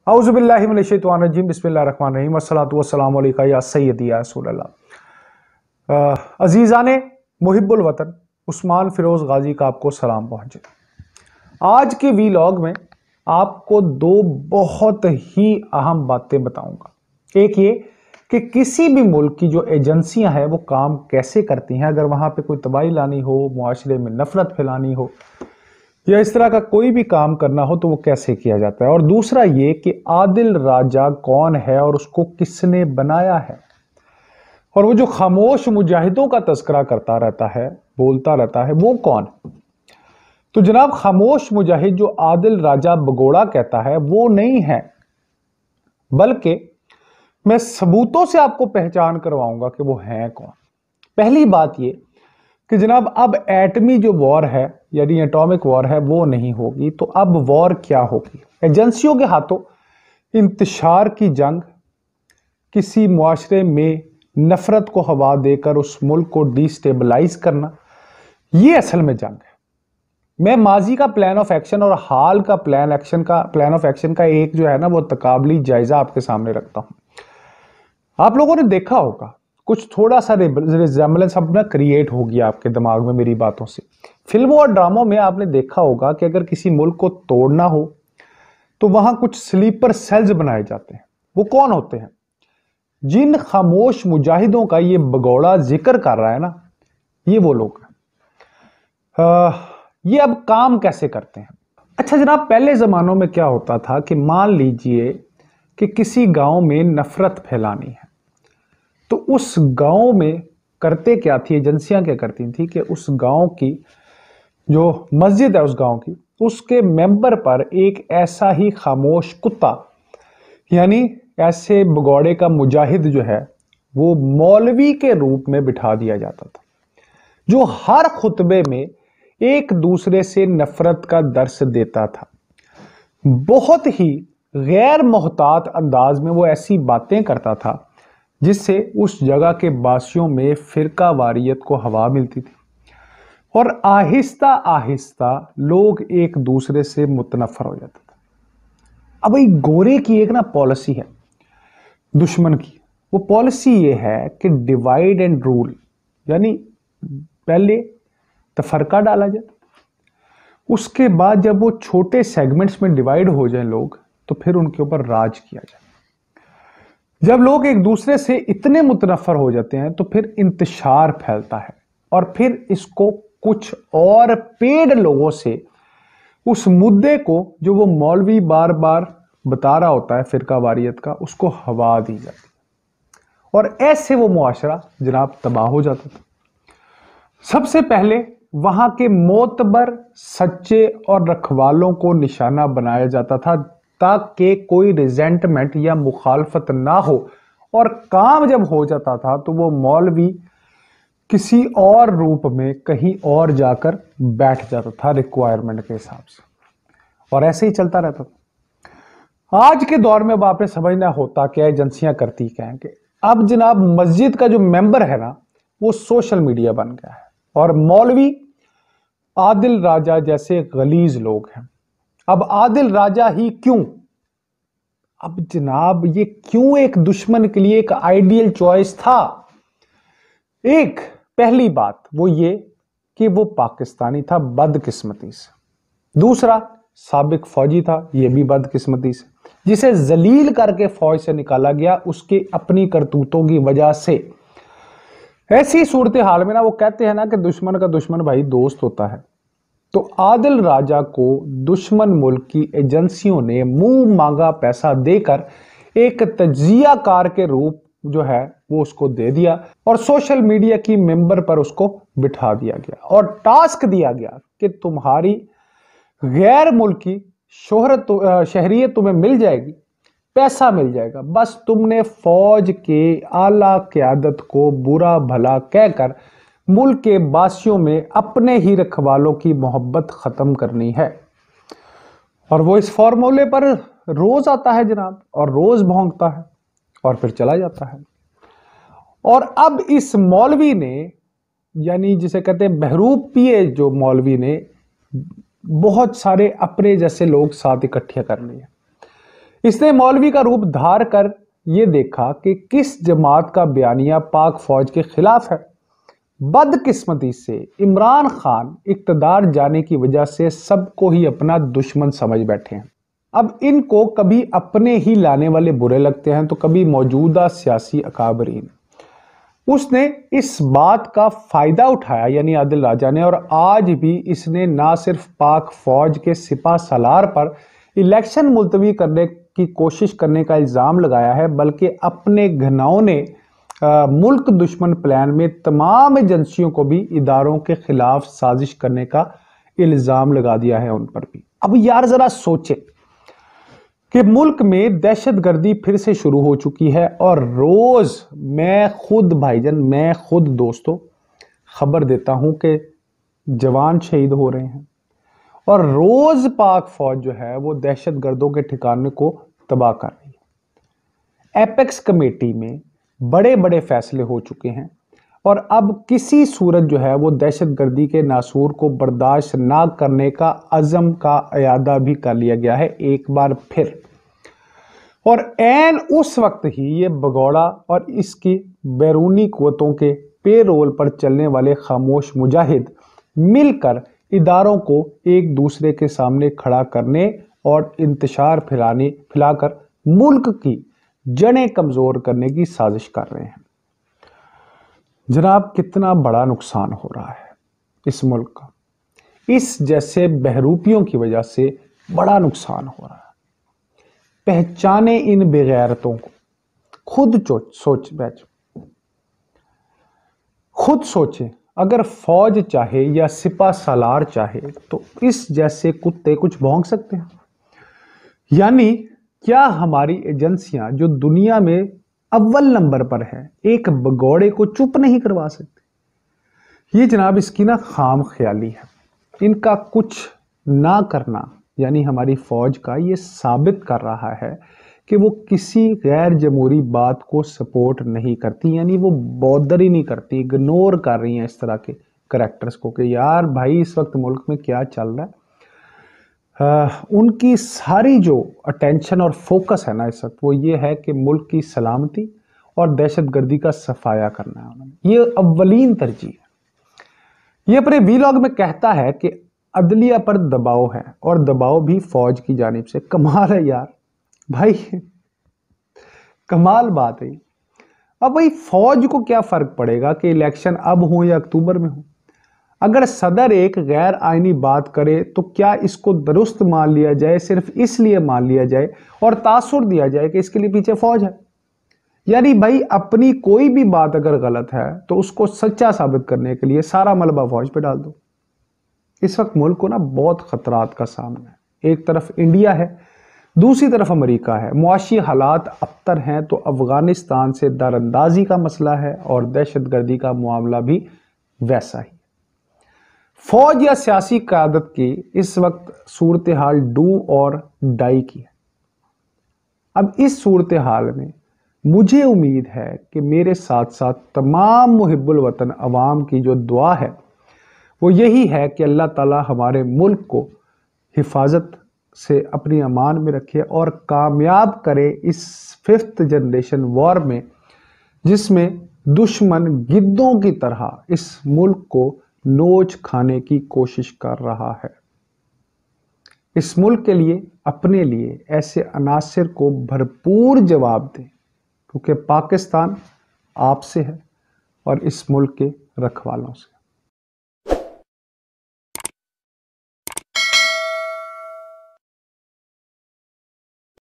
औज़ुबिल्लाहि मिनश्शैतानिर्रजीम बिस्मिल्लाहिर्रहमानिर्रहीम वस्सलातु वस्सलामु अलैका या सय्यदी या रसूल अल्लाह। अजीज़ाने मुहिब्बुल वतन उस्मान फिरोज़ गाजी का आपको सलाम पहुँचे। आज के वीलॉग में आपको दो बहुत ही अहम बातें बताऊंगा। एक ये कि किसी भी मुल्क की जो एजेंसियां हैं वो काम कैसे करती हैं, अगर वहां पे कोई तबाही लानी हो, मुआशरे में नफरत फैलानी हो या इस तरह का कोई भी काम करना हो तो वो कैसे किया जाता है। और दूसरा ये कि आदिल राजा कौन है और उसको किसने बनाया है। और वो जो खामोश मुजाहिदों का तस्करा करता रहता है, बोलता रहता है, वो कौन। तो जनाब, खामोश मुजाहिद जो आदिल राजा बगोड़ा कहता है वो नहीं है, बल्कि मैं सबूतों से आपको पहचान करवाऊंगा कि वो हैं कौन। पहली बात ये कि जनाब, अब एटमी जो वॉर है यानी एटॉमिक वॉर है वो नहीं होगी, तो अब वॉर क्या होगी। एजेंसियों के हाथों इंतशार की जंग, किसी मुआशरे में नफरत को हवा देकर उस मुल्क को डिस्टेबलाइज करना, ये असल में जंग है। मैं माजी का प्लान ऑफ एक्शन और हाल का प्लान ऑफ एक्शन का एक जो है ना वो तकाबली जायजा आपके सामने रखता हूं। आप लोगों ने देखा होगा, कुछ थोड़ा सा रिजेम्बलेंस अपना क्रिएट हो गया आपके दिमाग में मेरी बातों से। फिल्मों और ड्रामों में आपने देखा होगा कि अगर किसी मुल्क को तोड़ना हो तो वहां कुछ स्लीपर सेल्स बनाए जाते हैं। वो कौन होते हैं? जिन खामोश मुजाहिदों का ये बगौड़ा जिक्र कर रहा है ना, ये वो लोग हैं। ये अब काम कैसे करते हैं? अच्छा जनाब, पहले जमानों में क्या होता था कि मान लीजिए कि किसी गांव में नफरत फैलानी है, तो उस गांव में करते क्या थी, एजेंसियां क्या करती थी कि उस गांव की जो मस्जिद है उस गांव की, उसके मेंबर पर एक ऐसा ही खामोश कुत्ता यानी ऐसे बगौड़े का मुजाहिद जो है वो मौलवी के रूप में बिठा दिया जाता था, जो हर खुतबे में एक दूसरे से नफरत का दर्स देता था। बहुत ही गैर मोहतात अंदाज में वो ऐसी बातें करता था जिससे उस जगह के बासियों में फिरका वारियत को हवा मिलती थी और आहिस्ता आहिस्ता लोग एक दूसरे से मुतनफर हो जाते थे। अब भाई गोरे की एक ना पॉलिसी है दुश्मन की, वो पॉलिसी ये है कि डिवाइड एंड रूल, यानी पहले तफरका डाला जाए, उसके बाद जब वो छोटे सेगमेंट्स में डिवाइड हो जाए लोग, तो फिर उनके ऊपर राज किया जाए। जब लोग एक दूसरे से इतने मुतनफर हो जाते हैं तो फिर इंतशार फैलता है और फिर इसको कुछ और पेड लोगों से उस मुद्दे को जो वो मौलवी बार बार बता रहा होता है फिरका वारियत का, उसको हवा दी जाती है और ऐसे वो मुआशरा जनाब तबाह हो जाता था। सबसे पहले वहां के मोतबर, सच्चे और रखवालों को निशाना बनाया जाता था ताकि कोई रिजेंटमेंट या मुखालफत ना हो, और काम जब हो जाता था तो वो मौलवी किसी और रूप में कहीं और जाकर बैठ जाता था रिक्वायरमेंट के हिसाब से, और ऐसे ही चलता रहता था। आज के दौर में अब आपने समझना होता क्या एजेंसियां करती क्या है कि अब जनाब मस्जिद का जो मेंबर है ना वो सोशल मीडिया बन गया है और मौलवी आदिल राजा जैसे गलीज लोग हैं। अब आदिल राजा ही क्यों? अब जनाब ये क्यों एक दुश्मन के लिए एक आइडियल चॉइस था? एक पहली बात वो ये कि वो पाकिस्तानी था बदकिस्मती से। दूसरा साबिक फौजी था, ये भी बदकिस्मती से, जिसे जलील करके फौज से निकाला गया उसके अपनी करतूतों की वजह से। ऐसी सूरत हाल में ना वो कहते हैं ना कि दुश्मन का दुश्मन भाई दोस्त होता है। तो आदिल राजा को दुश्मन मुल्क की एजेंसियों ने मुंह मांगा पैसा देकर एक तजिया कार के रूप जो है वो उसको दे दिया और सोशल मीडिया की मेंबर पर उसको बिठा दिया गया और टास्क दिया गया कि तुम्हारी गैर मुल्की शोहरत शहरियत तुम्हें मिल जाएगी, पैसा मिल जाएगा, बस तुमने फौज के आला क़यादत को बुरा भला कहकर मुल्क के बासियों में अपने ही रखवालों की मोहब्बत खत्म करनी है। और वो इस फॉर्मूले पर रोज आता है जनाब और रोज भौंकता है और फिर चला जाता है। और अब इस मौलवी ने, यानी जिसे कहते हैं बहरूप पिए जो मौलवी ने, बहुत सारे अपने जैसे लोग साथ इकट्ठे कर लिए। اس نے مولوی کا روپ دھار کر یہ دیکھا کہ کس جماعت کا بیانیہ پاک فوج کے خلاف ہے۔ بدقسمتی سے عمران خان اقتدار جانے کی وجہ سے سب کو ہی اپنا دشمن سمجھ بیٹھے ہیں۔ اب ان کو کبھی اپنے ہی لانے والے برے لگتے ہیں تو کبھی موجودہ سیاسی اکابرین۔ اس نے اس بات کا فائدہ اٹھایا یعنی عادل راجہ نے، اور آج بھی اس نے نہ صرف پاک فوج کے سپہ سالار پر الیکشن ملتوی کرنے کی کوشش کرنے کا الزام لگایا ہے، بلکہ اپنے گھنونے ملک دشمن پلان میں تمام ایجنسیوں کو بھی اداروں کے خلاف سازش کرنے کا الزام لگا دیا ہے ان پر بھی۔ اب یار ذرا سوچیں کہ ملک میں دہشت گردی پھر سے شروع ہو چکی ہے، اور روز میں خود دوستو خبر دیتا ہوں کہ جوان شہید ہو رہے ہیں، اور روز پاک فوج جو ہے وہ دہشت گردوں کے ٹھکانے کو تباہ کر رہی ہے۔ ایپیکس کمیٹی میں بڑے بڑے فیصلے ہو چکے ہیں، اور اب کسی صورت جو ہے وہ دہشت گردی کے ناسور کو برداشت نہ کرنے کا عزم کا اعادہ بھی کر لیا گیا ہے ایک بار پھر۔ اور عین اس وقت ہی یہ بگوڑا اور اس کی بیرونی قوتوں کے پے رول پر چلنے والے خاموش مجاہد مل کر اداروں کو ایک دوسرے کے سامنے کھڑا کرنے اور انتشار پھیلا کر ملک کی جڑیں کمزور کرنے کی سازش کر رہے ہیں۔ جناب کتنا بڑا نقصان ہو رہا ہے اس ملک کا، اس جیسے بہروپیوں کی وجہ سے بڑا نقصان ہو رہا ہے۔ پہچانے ان بغیرتوں کو، خود سوچیں اگر فوج چاہے یا سپہ سالار چاہے تو اس جیسے کتے کچھ بھونک سکتے ہیں؟ یعنی کیا ہماری ایجنسیاں جو دنیا میں اول نمبر پر ہے ایک بگوڑے کو چپ نہیں کروا سکتے؟ یہ جناب اس کی خام خیالی ہے۔ ان کا کچھ نہ کرنا یعنی ہماری فوج کا یہ ثابت کر رہا ہے کہ وہ کسی غیر جمہوری بات کو سپورٹ نہیں کرتی، یعنی وہ بودر ہی نہیں کرتی، اگنور کر رہی ہیں اس طرح کے کریکٹرز کو کہ یار بھائی اس وقت ملک میں کیا چل رہا ہے۔ ان کی ساری جو اٹینشن اور فوکس ہے نا اس وقت وہ یہ ہے کہ ملک کی سلامتی اور دہشت گردی کا صفایا کرنا ہے، انہوں نے یہ اولین ترجیح ہے۔ یہ اپنے ویلاگ میں کہتا ہے کہ عدلیہ پر دباؤ ہے، اور دباؤ بھی فوج کی جانب سے۔ کمال ہے یار بھائی، کمال بات ہے۔ اب بھائی فوج کو کیا فرق پڑے گا کہ الیکشن اب ہوں یا اکتوبر میں ہوں؟ اگر صدر ایک غیر آئینی بات کرے تو کیا اس کو درست مان لیا جائے، صرف اس لیے مان لیا جائے اور تاثر دیا جائے کہ اس کے لیے پیچھے فوج ہے؟ یعنی بھائی اپنی کوئی بھی بات اگر غلط ہے تو اس کو سچا ثابت کرنے کے لیے سارا ملبہ فوج پہ ڈال دو۔ اس وقت ملک کو بہت خطرات کا سامنا ہے۔ ایک طرف انڈیا ہے، دوسری طرف امریکہ ہے، معاشی حالات ابتر ہیں تو افغانستان سے در اندازی کا مسئلہ ہے، اور دہشت گردی کا معاملہ بھی ویسا ہی۔ فوج یا سیاسی قیادت کی اس وقت صورتحال ڈو اور ڈائی کی ہے۔ اب اس صورتحال میں مجھے امید ہے کہ میرے ساتھ ساتھ تمام محب الوطن عوام کی جو دعا ہے وہ یہی ہے کہ اللہ تعالیٰ ہمارے ملک کو حفاظت سے اپنی امان میں رکھے اور کامیاب کرے اس 5th جنریشن وار میں، جس میں دشمن گدوں کی طرح اس ملک کو نوچ کھانے کی کوشش کر رہا ہے۔ اس ملک کے لیے، اپنے لیے ایسے عناصر کو بھرپور جواب دیں، کیونکہ پاکستان آپ سے ہے اور اس ملک کے رکھوالوں سے۔